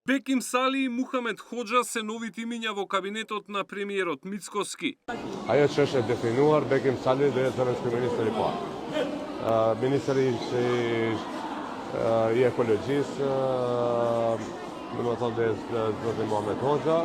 Беким Сали и Мухамед Ходжа се новите имиња во кабинетот на премиерот Мицкоски. Ajo që është e definuar, Bekim Sali dhe zëvendësky ministër I parë. Ministri I ekologjisë, domethënë Zoti Muhamet Hoxha,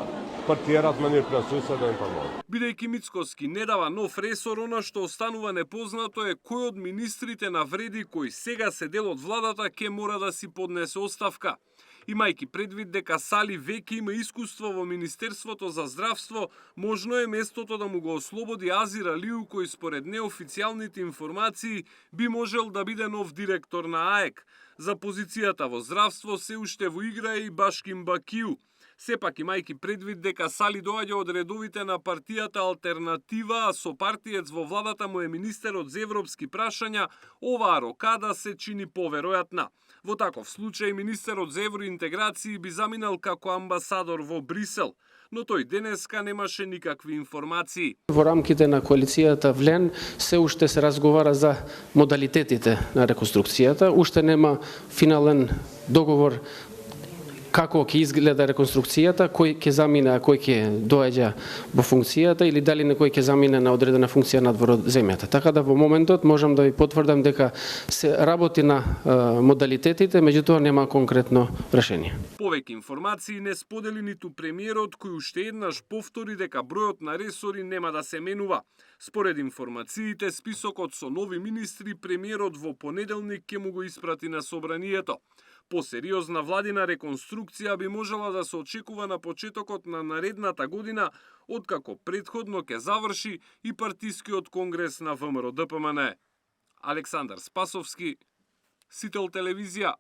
për tjerat mënyrë plotësuese do informoj. Бидејќи Мицкоски не дава нов ресор, она што останува непознато е кој од министрите на вреди кои сега се дел од владата ќе мора да си поднесе оставка. Имајќи предвид дека Сали веќе има искуство во Министерството за здравство, можно е местото да му го ослободи Азир Алиу, кој според неофицијалните информации би можел да биде нов директор на АЕК. За позицијата во здравство се уште во игра и Башким Бакиу. Сепак имајќи предвид дека Сали доаѓа од редовите на партијата Алтернатива, а со партиец во владата му е министерот за европски прашања, оваа рокада се чини поверојатна. Во таков случај министерот за евроинтеграции би заминал како амбасадор во Брисел, но тој денеска немаше никакви информации. Во рамките на коалицијата Влен се уште се разговара за модалитетите на реконструкцијата, уште нема финален договор како ќе изгледа реконструкцијата, кој ќе замине, а кој ќе доаѓа во функцијата или дали некој ќе замине на одредена функција надвор од земјата. Така да во моментот можам да ви потврдам дека се работи на модалитетите, меѓутоа нема конкретно решение. Повеќе информации не сподели ниту премиерот, кој уште еднаш повтори дека бројот на ресори нема да се менува. Според информациите, списокот со нови министри премиерот во понеделник ќе му го испрати на собранието. Посериозна владина реконструкција би можела да се очекува на почетокот на наредната година, откако претходно ќе заврши и партискиот конгрес на ВМРО ДПМН. Александар Спасовски, Сител телевизија.